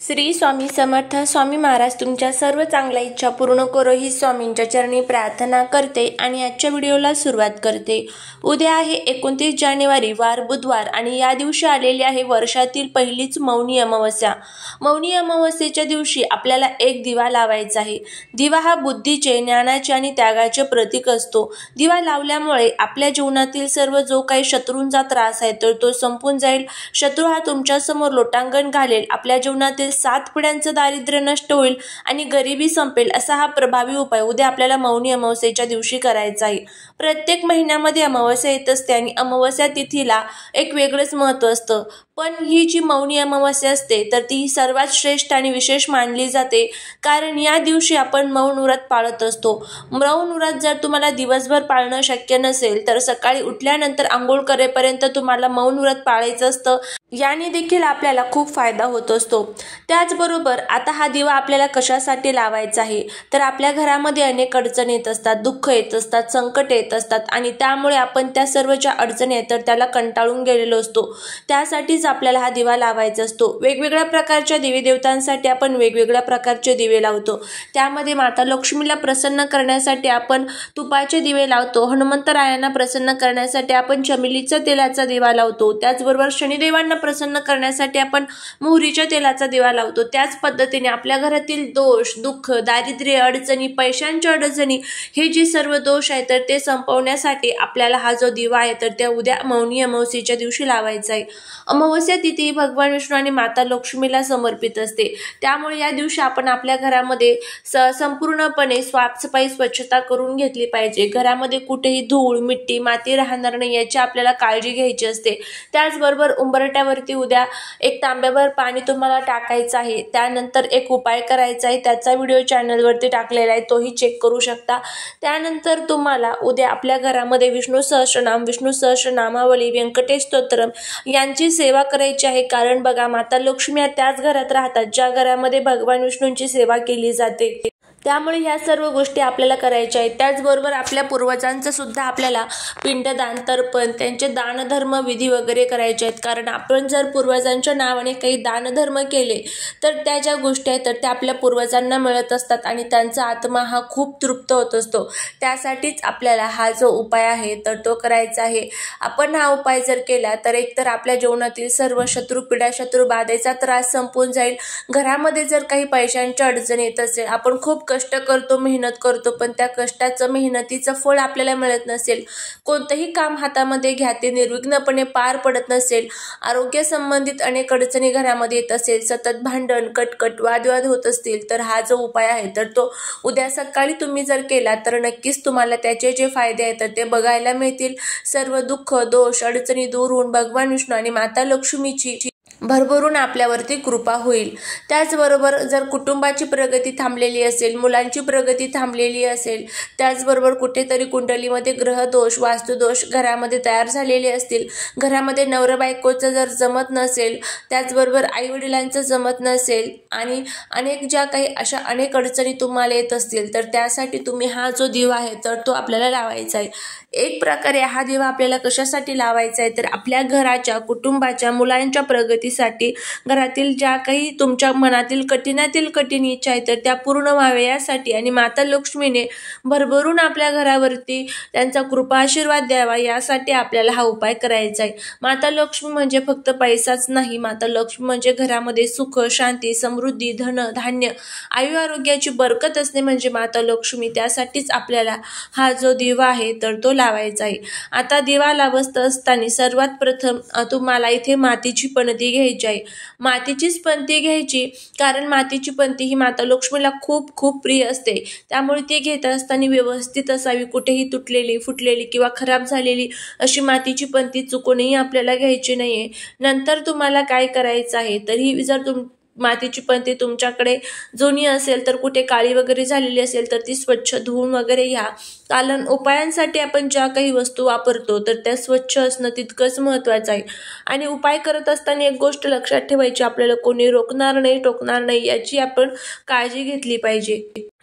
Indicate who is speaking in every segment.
Speaker 1: श्री स्वामी समर्थ. स्वामी महाराज तुमच्या सर्व चांगल्या इच्छा पूर्ण करो ही स्वामींच्या चरणी प्रार्थना करते आणि आजच्या व्हिडिओला सुरुवात करते. उद्या आहे 29 जानेवारी वार बुधवार आणि या दिवशी आलेली आहे वर्षातील पहिलीच मौनी अमावस्या. मौनी अमावस्येच्या दिवशी आपल्याला एक दिवा लावायचा आहे. दिवा हा बुद्धीचे, ज्ञानाचे आणि त्यागाचे प्रतीक असतो. दिवा लावल्यामुळे आपल्या जीवनातील सर्व जो काही शत्रूंचा त्रास आहे तर तो संपून जाईल. शत्रू हा तुमच्या समोर लोटांगण घालेल. आपल्या जीवनातील 7 पिढ्यांचं दारिद्र्य नष्ट होईल आणि गरिबी संपेल. असा हा प्रभावी उपाय उद्या आपल्याला मौनी अमावस्येच्या दिवशी करायचा आहे. प्रत्येक महिन्यामध्ये अमावस्या येत असते आणि अमावस्या तिथीला एक वेगळंच महत्त्व असतं. पण ही जी मौनी अमावस्या असते तर ती सर्वात श्रेष्ठ आणि विशेष मानली जाते, कारण या दिवशी आपण मौन व्रत पाळत असतो. मौन व्रत जर तुम्हाला दिवसभर पाळणं शक्य नसेल तर सकाळी उठल्यानंतर आंघोळ करेपर्यंत तुम्हाला मौन व्रत पाळायचं असतं. याने देखील आपल्याला खूप फायदा होत असतो. त्याचबरोबर आता हा दिवा आपल्याला कशासाठी लावायचा आहे तर आपल्या घरामध्ये अनेक अडचणी येत असतात, दुःख येत असतात, संकट येत असतात आणि त्यामुळे आपण त्या सर्व ज्या अडचणी आहेत तर त्याला कंटाळून गेलेलो असतो. त्यासाठीच आपल्याला हा दिवा लावायचा असतो. वेगवेगळ्या प्रकारच्या देवी देवतांसाठी आपण वेगवेगळ्या प्रकारचे दिवे लावतो. त्यामध्ये माता लक्ष्मीला प्रसन्न करण्यासाठी आपण तुपाचे दिवे लावतो. हनुमंतरायांना प्रसन्न करण्यासाठी आपण चमेलीच्या तेलाचा दिवा लावतो. त्याचबरोबर शनिदेवांना प्रसन्न करण्यासाठी आपण मोहरीच्या तेलाचा दिवा लावतो. त्याच पद्धतीने आपल्या घरातील दोष, दुःख, दारिद्र्य, अडचणी, पैशांच्या अडचणी हे जे सर्व दोष आहेत तर ते संपवण्यासाठी आपल्याला हा जो दिवा आहे तर त्या उद्या मौनी अमावस्येच्या दिवशी लावायचा आहे. अमावस्या तिथी भगवान विष्णू आणि माता लक्ष्मीला समर्पित असते. त्यामुळे या दिवशी आपण आपल्या घरामध्ये संपूर्णपणे साफसफाई, स्वच्छता करून घेतली पाहिजे. घरामध्ये कुठेही धूळ, मिट्टी, माती राहणार नाही याची आपल्याला काळजी घ्यायची असते. त्याचबरोबर उंबरट्यावरती उद्या एक तांब्याभर पाणी तुम्हाला टाकायचं आहे. त्यानंतर एक उपाय करायचा आहे, त्याचा व्हिडिओ चॅनलवरती टाकलेला आहे, तोही चेक करू शकता. त्यानंतर तुम्हाला उद्या आपल्या घरामध्ये विष्णू सहस्त्रनाम, विष्णू सहस्त्रनामावली, व्यंकटेश स्तोत्रम यांची सेवा करायची आहे. कारण बघा, माता लक्ष्मी त्याच घरात राहतात ज्या घरामध्ये भगवान विष्णूंची सेवा केली जाते. त्यामुळे ह्या सर्व गोष्टी आपल्याला करायच्या आहेत. त्याचबरोबर आपल्या पूर्वजांचं सुद्धा आपल्याला पिंडदान, तर्पण, त्यांचे दानधर्म विधी वगैरे करायचे आहेत. कारण आपण जर पूर्वजांच्या नावाने काही दानधर्म केले तर त्या ज्या गोष्टी आहेत तर त्या आपल्या पूर्वजांना मिळत असतात आणि त्यांचा आत्मा हा खूप तृप्त होत असतो. त्यासाठीच आपल्याला हा जो उपाय आहे तर तो करायचा आहे. आपण हा उपाय जर केला तर एकतर आपल्या जीवनातील सर्व शत्रुपीडा, शत्रुबाधेचा त्रास संपून जाईल. घरामध्ये जर काही पैशांच्या अडचणी येत असेल, आपण खूप कष्ट करतो, मेहनत करतो, पण त्या कष्टाचं, मेहनतीचं फळ आपल्याला मिळत नसेल, कोणतंही काम हातामध्ये घ्या ते निर्विघ्नपणे पार पडत नसेल, आरोग्य संबंधित अनेक अडचणी घरामध्ये येत असेल, सतत भांडण, कटकट, वादविवाद होत असतील तर हा जो उपाय आहे तर तो उद्या सकाळी तुम्ही जर केला तर नक्कीच तुम्हाला त्याचे जे फायदे आहेत तर ते बघायला मिळतील. सर्व दुःख, दोष, अडचणी दूर होऊन भगवान विष्णू आणि माता लक्ष्मीची भरभरून आपल्यावरती कृपा होईल. त्याचबरोबर जर कुटुंबाची प्रगती थांबलेली असेल, मुलांची प्रगती थांबलेली असेल, त्याचबरोबर कुठेतरी कुंडलीमध्ये ग्रहदोष, वास्तुदोष घरामध्ये तयार झालेले असतील, घरामध्ये नवरा बायकोचं जर जमत नसेल, त्याचबरोबर आईवडिलांचं जमत नसेल आणि अनेक ज्या काही अशा अनेक अडचणी तुम्हाला येत असतील तर त्यासाठी तुम्ही हा जो दिवा आहे तर तो आपल्याला लावायचा आहे. एक प्रकारे हा दिवा आपल्याला कशासाठी लावायचा आहे तर आपल्या घराच्या, कुटुंबाच्या, मुलांच्या प्रगतीसाठी, घरातील ज्या काही तुमच्या मनातील कठीणातील कठीण इच्छा आहे तर त्या पूर्ण व्हाव्या यासाठी आणि माता लक्ष्मीने भरभरून आपल्या घरावरती त्यांचा कृपा आशीर्वाद द्यावा यासाठी आपल्याला हा उपाय करायचा आहे. माता लक्ष्मी म्हणजे फक्त पैसाच नाही, माता लक्ष्मी म्हणजे घरामध्ये सुख, शांती, समृद्धी, धन, धान्य, आयु आरोग्याची बरकत असणे म्हणजे माता लक्ष्मी. त्यासाठीच आपल्याला हा जो दिवा आहे तर तो लावायचा आहे. आता दिवा लावत असताना सर्वात प्रथम तुम्हाला इथे मातीची पणती घ्यायची आहे. मातीचीच पणती घ्यायची, कारण मातीची पणती ही माता लक्ष्मीला खूप खूप प्रिय असते. त्यामुळे ती घेत असताना व्यवस्थित असावी. कुठेही तुटलेली, फुटलेली किंवा खराब झालेली अशी मातीची पणती चुकूनही आपल्याला घ्यायची नाहीये. नंतर तुम्हाला काय करायचं आहे तर ही जर मातीची पणती तुमच्याकडे जुनी असेल तर कुठे काळी वगैरे झालेली असेल तर ती स्वच्छ धुवून वगैरे घ्या. कारण उपायांसाठी आपण ज्या काही वस्तू वापरतो तर त्या स्वच्छ असणं तितकंच महत्त्वाचं आहे. आणि उपाय करत असताना एक गोष्ट लक्षात ठेवायची, आपल्याला कोणी रोखणार नाही, टोकणार नाही याची आपण काळजी घेतली पाहिजे.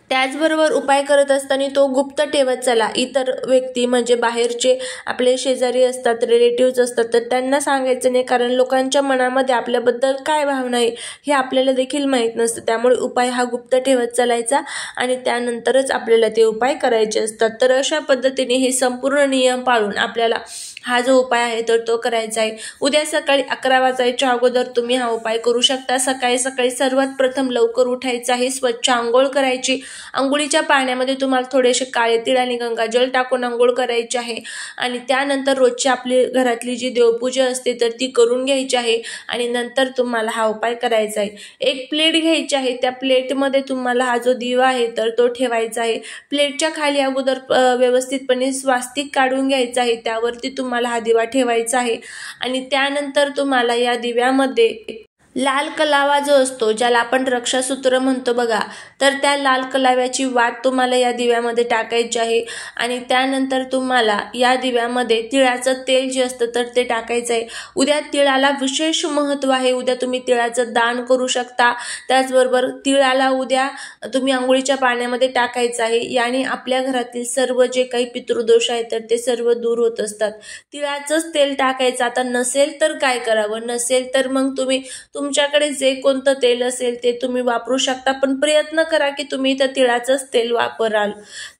Speaker 1: त्याचबरोबर उपाय करत असताना तो गुप्त ठेवत चला. इतर व्यक्ती म्हणजे बाहेरचे आपले शेजारी असतात, रिलेटिव्ह असतात, तर त्यांना सांगायचं नाही, कारण लोकांच्या मनामध्ये आपल्याबद्दल काय भावना आहे हे आपल्याला देखील माहीत नसतं. त्यामुळे उपाय हा गुप्त ठेवत चालायचा आणि त्यानंतरच आपल्याला ते उपाय करायचे असतात. तर अशा पद्धतीने हे संपूर्ण नियम पाळून आपल्याला हा जो उपाय आहे तर तो करायचा आहे. उद्या सकाळी 11 वाजायच्या अगोदर तुम्ही हा उपाय करू शकता. सकाळी सकाळी सर्वात प्रथम लवकर उठायचं आहे, स्वच्छ आंघोळ करायची. अंघोळीच्या पाण्यामध्ये तुम्हाला थोडेसे काळे तीळ आणि गंगाजल टाकून अंघोळ करायची आहे आणि त्यानंतर रोजची आपली घरातली जी देवपूजा असते तर ती करून घ्यायची आहे आणि नंतर तुम्हाला हा उपाय करायचा आहे. एक प्लेट घ्यायची आहे, त्या प्लेटमध्ये तुम्हाला हा जो दिवा आहे तर तो ठेवायचा आहे. प्लेटच्या खाली अगोदर व्यवस्थितपणे स्वास्तिक काढून घ्यायचं आहे, त्यावरती तुम्हाला हा दिवा ठेवायचा आहे आणि त्यानंतर तुम्हाला या दिव्यामध्ये लाल कलावा जो असतो, ज्याला आपण रक्षासूत्र म्हणतो बघा, तर त्या लाल कलाव्याची वाट तुम्हाला या दिव्यामध्ये टाकायची आहे आणि त्यानंतर तुम्हाला या दिव्यामध्ये तिळाचं तेल जे असतं तर ते टाकायचं आहे. उद्या तिळाला विशेष महत्त्व आहे. उद्या तुम्ही तिळाचं दान करू शकता. त्याचबरोबर तिळाला उद्या तुम्ही अंघोळीच्या पाण्यामध्ये टाकायचं आहे. याने आपल्या घरातील सर्व जे काही पितृदोष आहेत तर ते सर्व दूर होत असतात. तिळाचंच तेल टाकायचं. आता नसेल तर काय करावं? नसेल तर मग तुम्ही तुमच्याकडे जे कोणतं तेल असेल ते तुम्ही वापरू शकता, पण प्रयत्न करा की तुम्ही तर तिळाचंच तेल वापराल.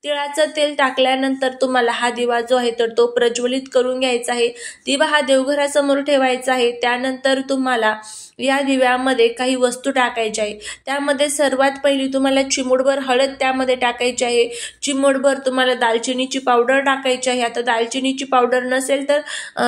Speaker 1: तिळाचं तेल टाकल्यानंतर तुम्हाला हा दिवा जो आहे तर तो प्रज्वलित करून घ्यायचा आहे. दिवा हा देवघरासमोर ठेवायचा आहे. त्यानंतर तुम्हाला या दिव्यामध्ये काही वस्तू टाकायच्या आहे. त्यामध्ये सर्वात पहिली तुम्हाला चिमूटभर हळद त्यामध्ये टाकायची आहे. चिमूटभर तुम्हाला दालचिनीची पावडर टाकायची आहे. आता दालचिनीची पावडर नसेल तर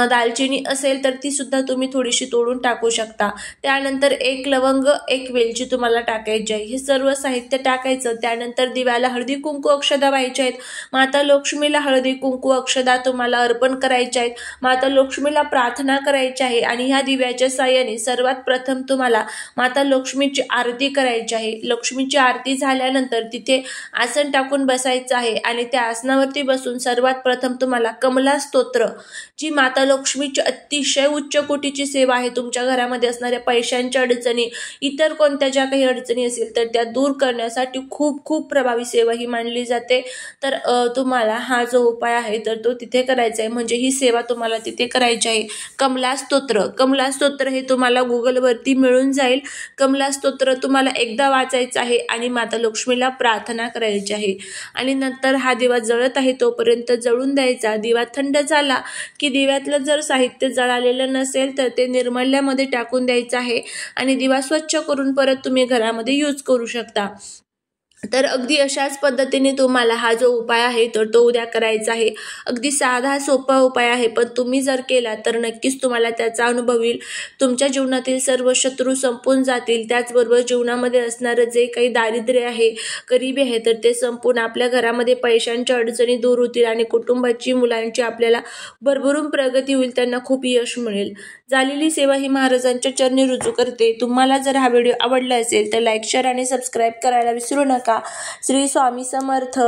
Speaker 1: दालचिनी असेल तर ती सुद्धा तुम्ही थोडीशी तोडून टाकू शकता. त्यानंतर एक लवंग, एक वेलची तुम्हाला टाकायची आहे. हे सर्व साहित्य टाकायचं. त्यानंतर दिव्याला हळदी कुंकू अक्षदा व्हायच्या आहेत. माता लक्ष्मीला हळदी कुंकू अक्षदा तुम्हाला अर्पण करायच्या आहेत. माता लक्ष्मीला प्रार्थना करायची आहे आणि ह्या दिव्याच्या साहाय्याने सर्वात प्रथम तुम्हाला माता लक्ष्मीची आरती करायची आहे. लक्ष्मीची आरती झाल्यानंतर तिथे आसन टाकून बसायचं आहे आणि त्या आसनावरती बसून सर्वात प्रथम तुम्हाला कमला स्तोत्र, जी माता लक्ष्मीची अतिशय उच्च कोटीची सेवा आहे, तुमच्या घरामध्ये असणाऱ्या पैशांच्या अडचणी, इतर कोणत्या ज्या काही अडचणी असेल तर त्या दूर करण्यासाठी खूप खूप प्रभावी सेवा ही मानली जाते. तर तुम्हाला हा जो उपाय आहे तर तो तिथे करायचा आहे, म्हणजे ही सेवा तुम्हाला तिथे करायची आहे. कमला स्तोत्र हे तुम्हाला गुगलवरती मिळून जाईल. कमला स्तोत्र तुम्हाला एकदा वाचायचं आहे आणि माता लक्ष्मीला प्रार्थना करायची आहे आणि नंतर हा दिवा जळत आहे तोपर्यंत जळून द्यायचा. दिवा थंड झाला की दिव्यातलं जर साहित्य जळालेलं नसेल तर ते निर्मल्यामध्ये टाकून द्यायचं आहे आणि दिवा स्वच्छ करून परत तुम्ही घरामध्ये यूज करू शकता. तर अगदी अशाच पद्धतीने तुम्हाला हा जो उपाय आहे तर तो उद्या करायचा आहे. अगदी साधा सोपा उपाय आहे, पण तुम्ही जर केला तर नक्कीच तुम्हाला त्याचा अनुभव येईल. तुमच्या जीवनातील सर्व शत्रू संपून जातील. त्याचबरोबर जीवनामध्ये असणारं जे काही दारिद्र्य आहे, गरिबी आहे तर ते संपून आपल्या घरामध्ये पैशांच्या अडचणी दूर होतील आणि कुटुंबाची, मुलांची आपल्याला भरभरून प्रगती होईल. त्यांना खूप यश मिळेल. झालेली सेवा ही महाराजांच्या चरणी रुजू करते. तुम्हाला जर हा व्हिडिओ आवडला असेल तर लाईक, शेअर आणि सबस्क्राईब करायला विसरू नका. श्री स्वामी समर्थ.